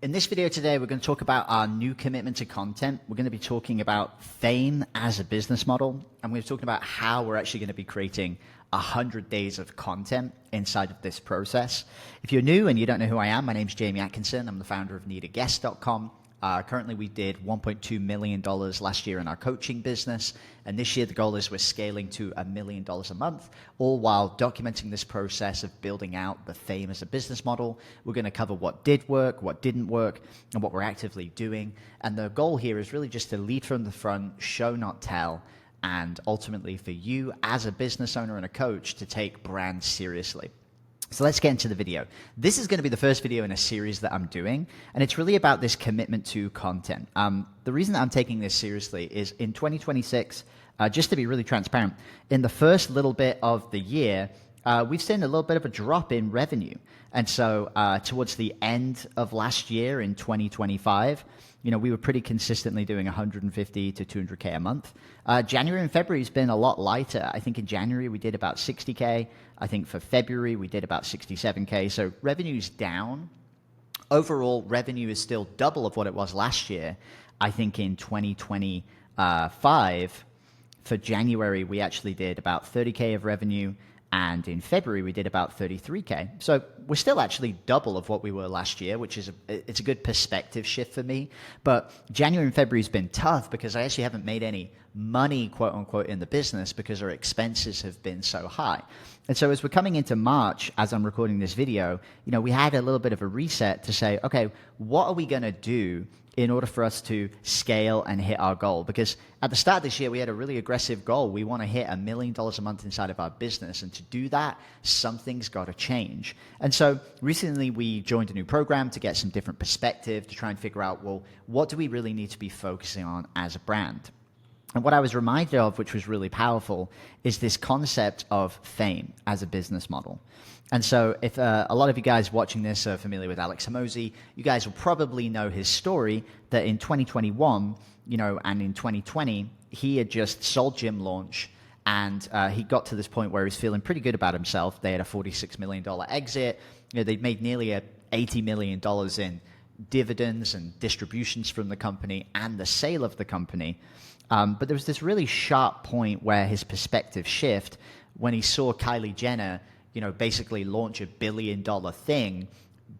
In this video today, we're going to talk about our new commitment to content. We're going to be talking about fame as a business model, and we're talking about how we're actually going to be creating 100 days of content inside of this process. If you're new and you don't know who I am, my name's Jamie Atkinson. I'm the founder of negotiable. Currently, we did $1.2 million last year in our coaching business. And this year, the goal is we're scaling to $1 million a month, all while documenting this process of building out the fame as a business model. We're going to cover what did work, what didn't work, and what we're actively doing. And the goal here is really just to lead from the front, show, not tell, and ultimately for you as a business owner and a coach to take brands seriously. So let's get into the video. This is going to be the first video in a series that I'm doing, and it's really about this commitment to content. The reason that I'm taking this seriously is in 2026, just to be really transparent, in the first little bit of the year, we've seen a little bit of a drop in revenue. And so towards the end of last year in 2025, we were pretty consistently doing 150 to 200K a month. January and February has been a lot lighter. I think in January we did about 60K. I think for February we did about 67K. So revenue's down. Overall, revenue is still double of what it was last year. I think in 2025, for January, we actually did about 30K of revenue. And in February, we did about 33K. So we're still actually double of what we were last year, which is it's a good perspective shift for me. But January and February has been tough because I actually haven't made any money, quote unquote, in the business because our expenses have been so high. And so as we're coming into March, as I'm recording this video, we had a little bit of a reset to say, okay, what are we going to do in order for us to scale and hit our goal? Because at the start of this year, we had a really aggressive goal. We want to hit $1 million a month inside of our business. And to do that, something's got to change. And so recently we joined a new program to get some different perspective to try and figure out, well, what do we really need to be focusing on as a brand? And what I was reminded of, which was really powerful, is this concept of fame as a business model. And so if a lot of you guys watching this are familiar with Alex Hormozi, you guys will probably know his story that in 2021, and in 2020, he had just sold Gym Launch, and he got to this point where he was feeling pretty good about himself. They had a $46 million exit. They'd made nearly $80 million in dividends and distributions from the company and the sale of the company. But there was this really sharp point where his perspective shift when he saw Kylie Jenner, basically launch $1 billion thing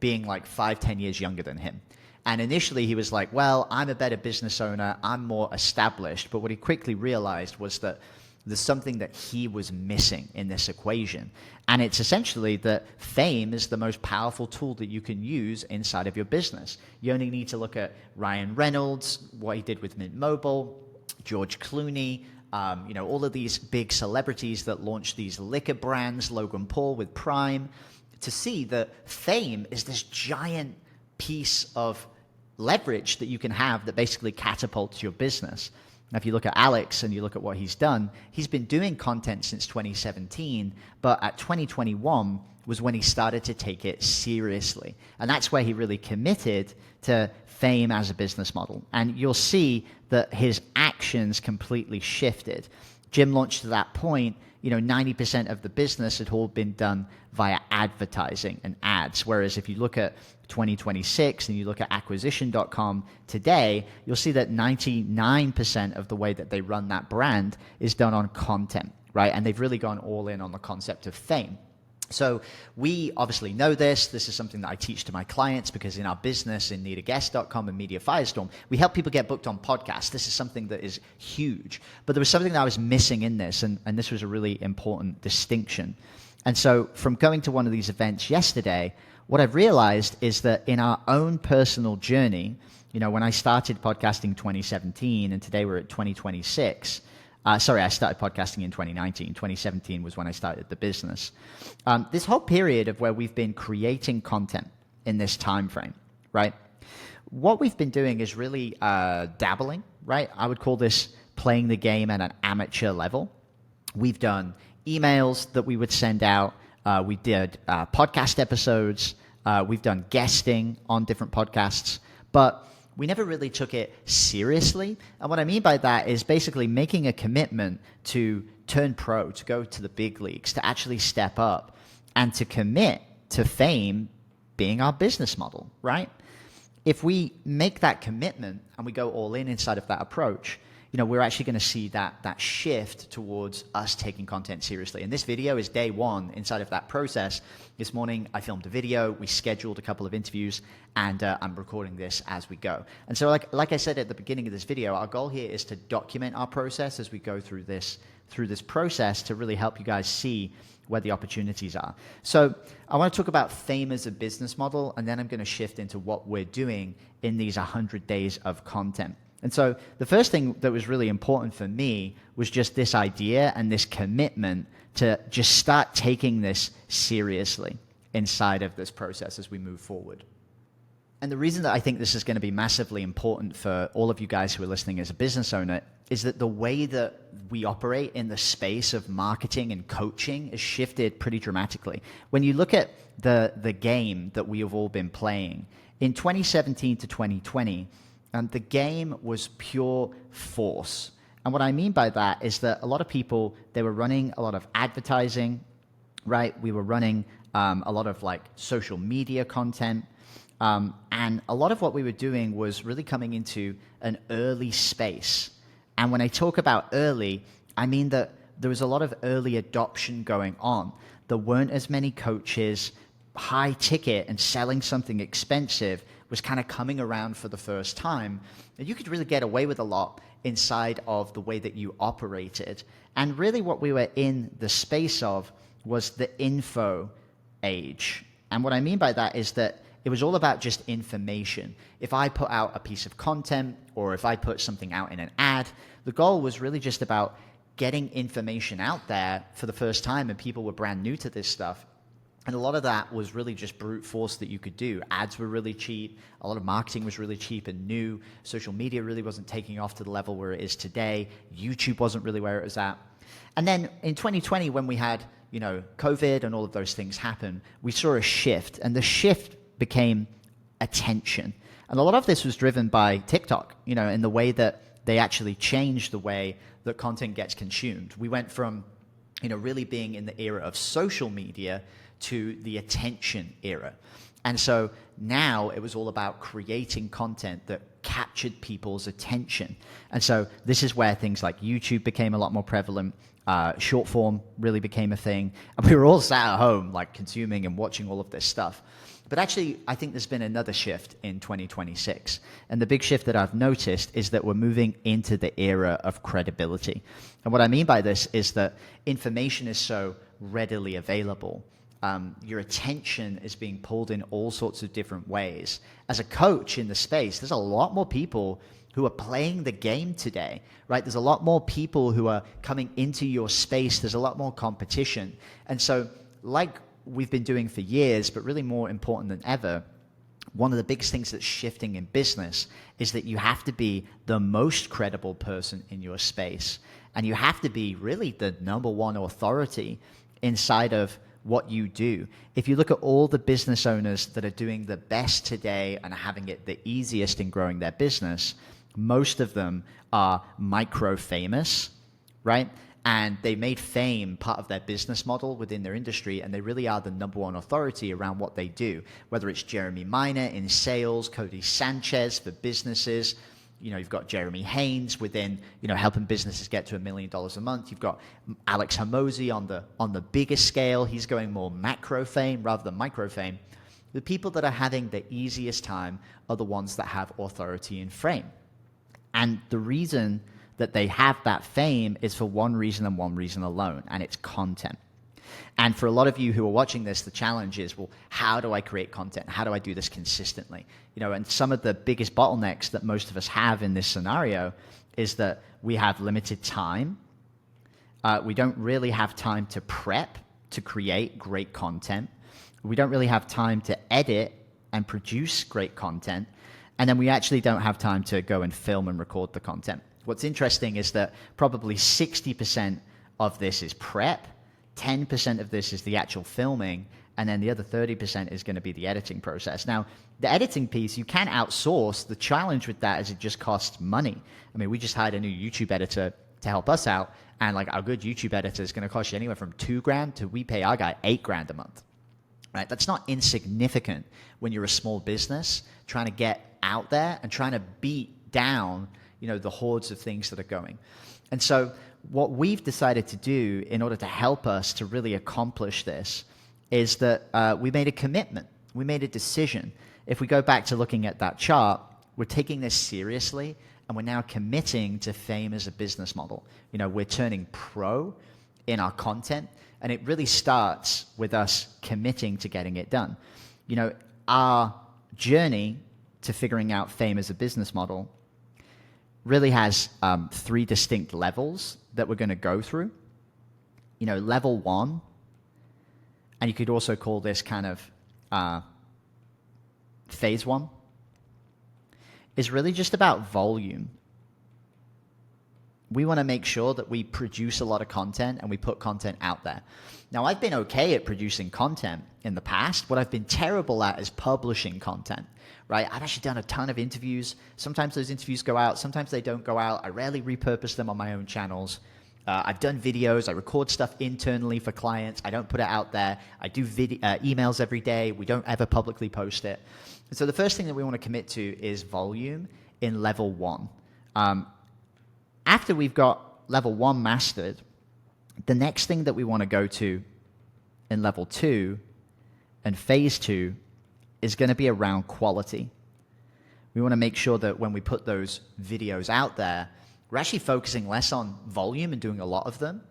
being like 5-10 years younger than him. And initially he was like, well, I'm a better business owner. I'm more established. But what he quickly realized was that there's something that he was missing in this equation. And it's essentially that fame is the most powerful tool that you can use inside of your business. You only need to look at Ryan Reynolds, what he did with Mint Mobile, George Clooney, all of these big celebrities that launch these liquor brands, Logan Paul with Prime, to see that fame is this giant piece of leverage that you can have that basically catapults your business. Now, if you look at Alex and you look at what he's done, he's been doing content since 2017, but at 2021 was when he started to take it seriously. And that's where he really committed to fame as a business model. And you'll see that his actions completely shifted. Gym Launch to that point, 90% of the business had all been done via advertising and ads. Whereas if you look at 2026 and you look at acquisition.com today, you'll see that 99% of the way that they run that brand is done on content, right? And they've really gone all in on the concept of fame. So we obviously know this. This is something that I teach to my clients because in our business, in negotiable and Media Firestorm, we help people get booked on podcasts. This is something that is huge. But there was something that I was missing in this, and this was a really important distinction. And so from going to one of these events yesterday, what I've realized is that in our own personal journey, when I started podcasting 2017 and today we're at 2026, I started podcasting in 2019. 2017 was when I started the business. This whole period of where we've been creating content in this time frame, right? What we've been doing is really dabbling, right? I would call this playing the game at an amateur level. We've done emails that we would send out. We did podcast episodes. We've done guesting on different podcasts. But we never really took it seriously. And what I mean by that is basically making a commitment to turn pro, to go to the big leagues, to actually step up and to commit to fame being our business model, right? if we make that commitment and we go all in inside of that approach, we're actually going to see that shift towards us taking content seriously. And this video is day one inside of that process. This morning, I filmed a video, we scheduled a couple of interviews, and I'm recording this as we go. And so like I said at the beginning of this video, our goal here is to document our process as we go through this process to really help you guys see where the opportunities are. So I want to talk about fame as a business model, and then I'm going to shift into what we're doing in these 100 days of content. And so the first thing that was really important for me was just this idea and this commitment to just start taking this seriously inside of this process as we move forward. And the reason that I think this is going to be massively important for all of you guys who are listening as a business owner is that the way that we operate in the space of marketing and coaching has shifted pretty dramatically. When you look at the game that we have all been playing, in 2017 to 2020, the game was pure force. And what I mean by that is that a lot of people, they were running a lot of advertising, right? We were running a lot of like social media content. And a lot of what we were doing was really coming into an early space. And when I talk about early, I mean that there was a lot of early adoption going on. There weren't as many coaches. High ticket and selling something expensive was kind of coming around for the first time. And you could really get away with a lot inside of the way that you operated. And really what we were in the space of was the info age. And what I mean by that is that it was all about just information. If I put out a piece of content or if I put something out in an ad, the goal was really just about getting information out there for the first time, and people were brand new to this stuff. And a lot of that was really just brute force that you could do. Ads were really cheap. A lot of marketing was really cheap and new. Social media really wasn't taking off to the level where it is today. YouTube wasn't really where it was at. And then in 2020, when we had, COVID and all of those things happen, we saw a shift, and the shift became attention. And a lot of this was driven by TikTok, in the way that they actually changed the way that content gets consumed. We went from, really being in the era of social media to the attention era. And so now it was all about creating content that captured people's attention. And so this is where things like YouTube became a lot more prevalent. Short form really became a thing. And we were all sat at home, like consuming and watching all of this stuff. But actually, I think there's been another shift in 2026. And the big shift that I've noticed is that we're moving into the era of credibility. And what I mean by this is that information is so readily available. Your attention is being pulled in all sorts of different ways. As a coach in the space, there's a lot more people who are playing the game today, right? There's a lot more people who are coming into your space. There's a lot more competition. And so like we've been doing for years, but really more important than ever, one of the biggest things that's shifting in business is that you have to be the most credible person in your space. And you have to be really the number one authority inside of what you do. If you look at all the business owners that are doing the best today and are having it the easiest in growing their business, most of them are micro-famous, right? And they made fame part of their business model within their industry, and they really are the number one authority around what they do, whether it's Jeremy Miner in sales, Cody Sanchez for businesses. You've got Jeremy Haynes within, helping businesses get to $1 million a month. You've got Alex Hormozi on the biggest scale. He's going more macro fame rather than micro fame. The people that are having the easiest time are the ones that have authority and fame. And the reason that they have that fame is for one reason and one reason alone, and it's content. And for a lot of you who are watching this, the challenge is, well, how do I create content? How do I do this consistently? And some of the biggest bottlenecks that most of us have in this scenario is that we have limited time. We don't really have time to prep to create great content. We don't really have time to edit and produce great content. And then we actually don't have time to go and film and record the content. What's interesting is that probably 60% of this is prep, 10% of this is the actual filming, and then the other 30% is going to be the editing process. Now, the editing piece, you can outsource. The challenge with that is it just costs money. I mean, we just hired a new YouTube editor to help us out, and like our good YouTube editor is going to cost you anywhere from $2,000 to we pay our guy $8,000 a month. right? That's not insignificant when you're a small business trying to get out there and trying to beat down, the hordes of things that are going. And so what we've decided to do in order to help us to really accomplish this is that we made a commitment. We made a decision. If we go back to looking at that chart, we're taking this seriously, and we're now committing to fame as a business model. We're turning pro in our content, and it really starts with us committing to getting it done. Our journey to figuring out fame as a business model really has 3 distinct levels that we're going to go through. Level 1, and you could also call this kind of phase 1, is really just about volume. We want to make sure that we produce a lot of content and we put content out there. Now, I've been okay at producing content in the past. What I've been terrible at is publishing content, right? I've actually done a ton of interviews. Sometimes those interviews go out. Sometimes they don't go out. I rarely repurpose them on my own channels. I've done videos. I record stuff internally for clients. I don't put it out there. I do emails every day. We don't ever publicly post it. And so the first thing that we want to commit to is volume in level 1. After we've got level 1 mastered, the next thing that we want to go to in level 2 and phase 2 is going to be around quality. We want to make sure that when we put those videos out there, we're actually focusing less on volume and doing a lot of them,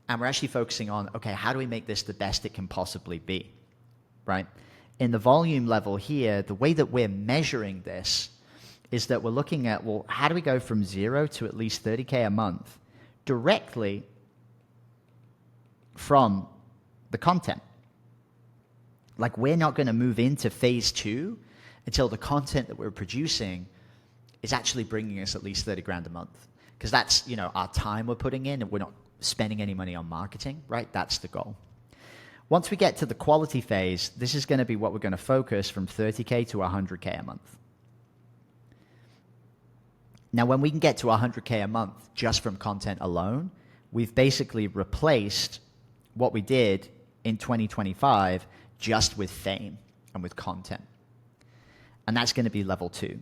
and we're actually focusing on, okay, how do we make this the best it can possibly be, right? In the volume level here, the way that we're measuring this is that we're looking at, well, how do we go from 0 to at least 30K a month directly from the content? Like, we're not going to move into phase 2 until the content that we're producing is actually bringing us at least 30 grand a month. Because that's, our time we're putting in, and we're not spending any money on marketing, right? That's the goal. Once we get to the quality phase, this is going to be what we're going to focus from 30K to 100K a month. Now, when we can get to 100K a month just from content alone, we've basically replaced what we did in 2025 just with fame and with content. And that's going to be level 2.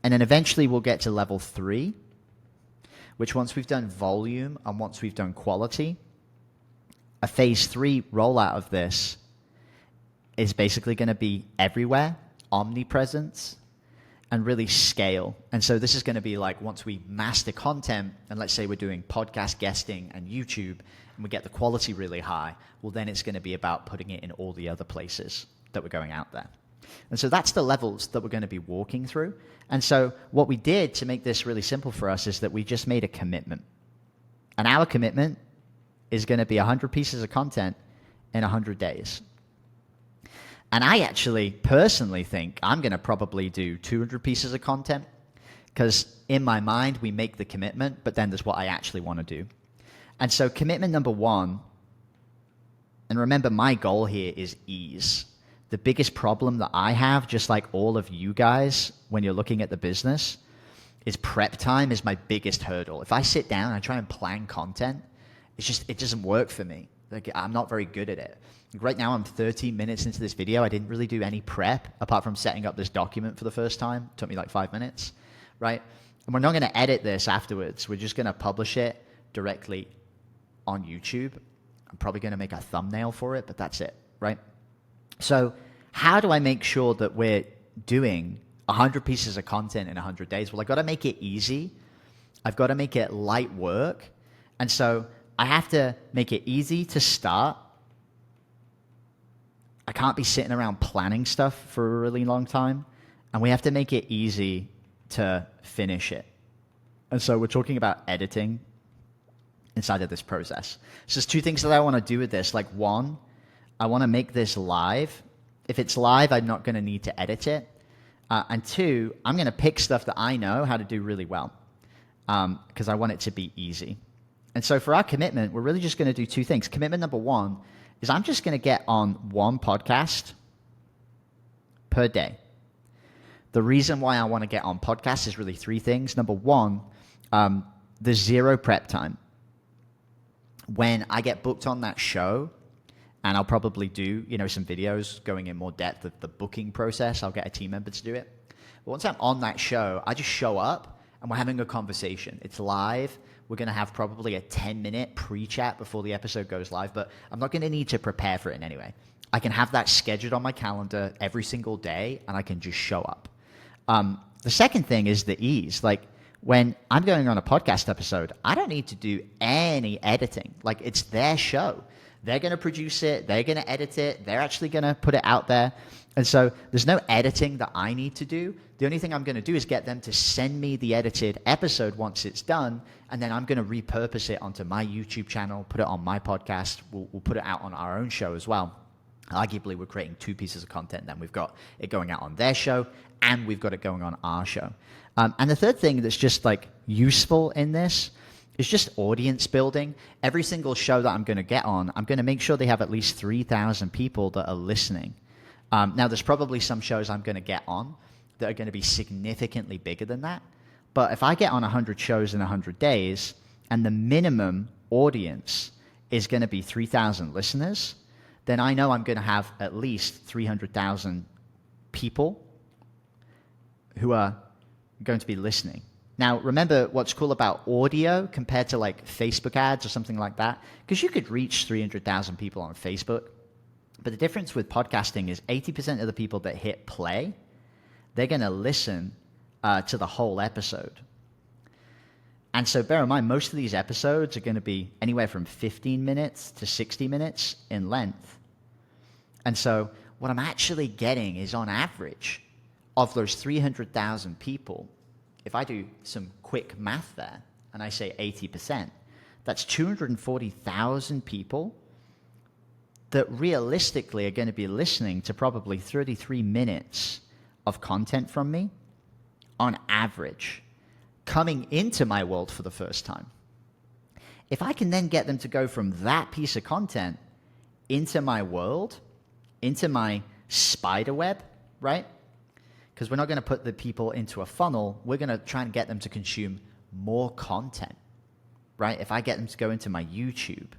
And then eventually we'll get to level 3, which once we've done volume and once we've done quality, a phase 3 rollout of this is basically going to be everywhere, omnipresence, and really scale. And so this is going to be like, once we master content, and let's say we're doing podcast guesting and YouTube, and we get the quality really high, well, then it's going to be about putting it in all the other places that we're going out there. And so that's the levels that we're going to be walking through. And so what we did to make this really simple for us is that we just made a commitment. And our commitment is going to be 100 pieces of content in 100 days. And I actually personally think I'm going to probably do 200 pieces of content, because in my mind we make the commitment, but then there's what I actually want to do. And so commitment number 1, and remember, my goal here is ease. The biggest problem that I have, just like all of you guys, when you're looking at the business, is prep time is my biggest hurdle. If I sit down and I try and plan content, it doesn't work for me. Like, I'm not very good at it. Right now, I'm 13 minutes into this video. I didn't really do any prep apart from setting up this document for the first time. It took me like 5 minutes, right? And we're not going to edit this afterwards. We're just going to publish it directly on YouTube. I'm probably going to make a thumbnail for it, but that's it, right? So how do I make sure that we're doing 100 pieces of content in 100 days? Well, I've got to make it easy. I've got to make it light work. And so I have to make it easy to start. I can't be sitting around planning stuff for a really long time. And we have to make it easy to finish it. And so we're talking about editing inside of this process. So there's 2 things that I want to do with this. Like, 1, I want to make this live. If it's live, I'm not going to need to edit it. And 2, I'm going to pick stuff that I know how to do really well, because I want it to be easy. And so for our commitment, we're really just going to do 2 things. Commitment number 1 is I'm just going to get on 1 podcast per day. The reason why I want to get on podcasts is really 3 things. Number 1, there's 0 prep time. When I get booked on that show and I'll probably do, some videos going in more depth of the booking process. I'll get a team member to do it. But once I'm on that show, I just show up and we're having a conversation. It's live. We're going to have probably a 10-minute pre-chat before the episode goes live, but I'm not going to need to prepare for it in any way. I can have that scheduled on my calendar every single day, and I can just show up. The second thing is the ease. Like, when I'm going on a podcast episode, I don't need to do any editing. Like, it's their show. They're going to produce it. They're going to edit it. They're actually going to put it out there. And so there's no editing that I need to do. The only thing I'm going to do is get them to send me the edited episode once it's done, and then I'm going to repurpose it onto my YouTube channel, put it on my podcast. We'll put it out on our own show as well. Arguably, we're creating two pieces of content. Then we've got it going out on their show, and we've got it going on our show. And the third thing that's just like useful in this is just audience building. Every single show that I'm going to get on, I'm going to make sure they have at least 3,000 people that are listening. Now, there's probably some shows I'm going to get on that are going to be significantly bigger than that. But if I get on 100 shows in 100 days, and the minimum audience is going to be 3,000 listeners, then I know I'm going to have at least 300,000 people who are going to be listening. Now, remember what's cool about audio compared to like Facebook ads or something like that, because you could reach 300,000 people on Facebook. But the difference with podcasting is 80% of the people that hit play, they're going to listen to the whole episode. And so bear in mind, most of these episodes are going to be anywhere from 15 minutes to 60 minutes in length. And so what I'm actually getting is, on average, of those 300,000 people, if I do some quick math there and I say 80%, that's 240,000 people that realistically are going to be listening to probably 33 minutes of content from me on average, coming into my world for the first time. If I can then get them to go from that piece of content into my world, into my spider web, right? Because we're not going to put the people into a funnel. We're going to try and get them to consume more content, right? If I get them to go into my YouTube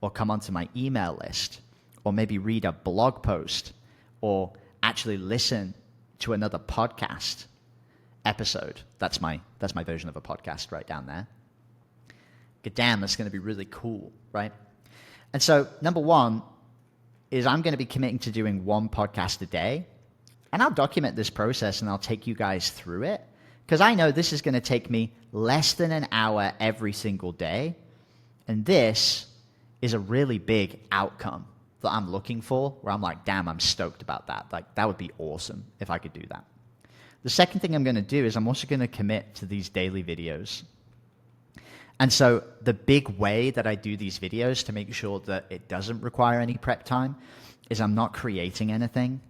or come onto my email list or maybe read a blog post or actually listen to another podcast episode. That's my version of a podcast right down there. God damn, that's going to be really cool, right? And so number one is I'm going to be committing to doing one podcast a day. And I'll document this process and I'll take you guys through it, because I know this is going to take me less than an hour every single day. And this is a really big outcome that I'm looking for, where I'm like, damn, I'm stoked about that. Like, that would be awesome if I could do that. The second thing I'm going to do is I'm also going to commit to these daily videos. And so the big way that I do these videos to make sure that it doesn't require any prep time is I'm not creating anything.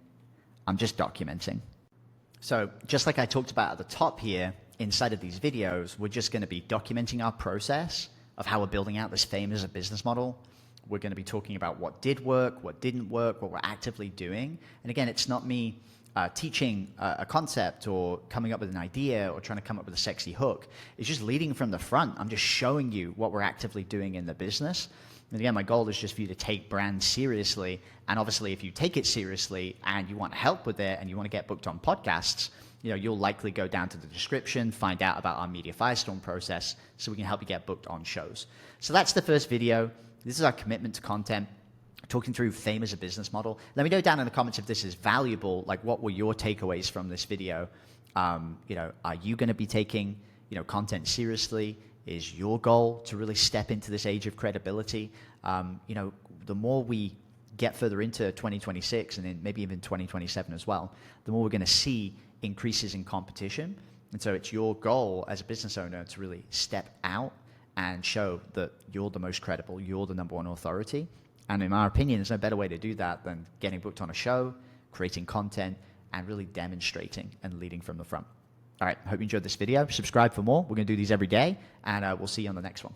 I'm just documenting. So just like I talked about at the top here, inside of these videos, we're just going to be documenting our process of how we're building out this fame as a business model. We're going to be talking about what did work, what didn't work, what we're actively doing. And again, it's not me teaching a concept or coming up with an idea or trying to come up with a sexy hook. It's just leading from the front. I'm just showing you what we're actively doing in the business. And again, my goal is just for you to take brand seriously. And obviously, if you take it seriously and you want help with it and you want to get booked on podcasts, you'll likely go down to the description, find out about our Media Firestorm process so we can help you get booked on shows. So that's the first video. This is our commitment to content, talking through fame as a business model. Let me know down in the comments if this is valuable. Like, what were your takeaways from this video? Are you going to be taking content seriously? Is your goal to really step into this age of credibility? The more we get further into 2026 and then maybe even 2027 as well, the more we're going to see increases in competition. And so it's your goal as a business owner to really step out and show that you're the most credible, you're the number one authority. And in my opinion, there's no better way to do that than getting booked on a show, creating content, and really demonstrating and leading from the front. All right, hope you enjoyed this video. Subscribe for more. We're going to do these every day, and we'll see you on the next one.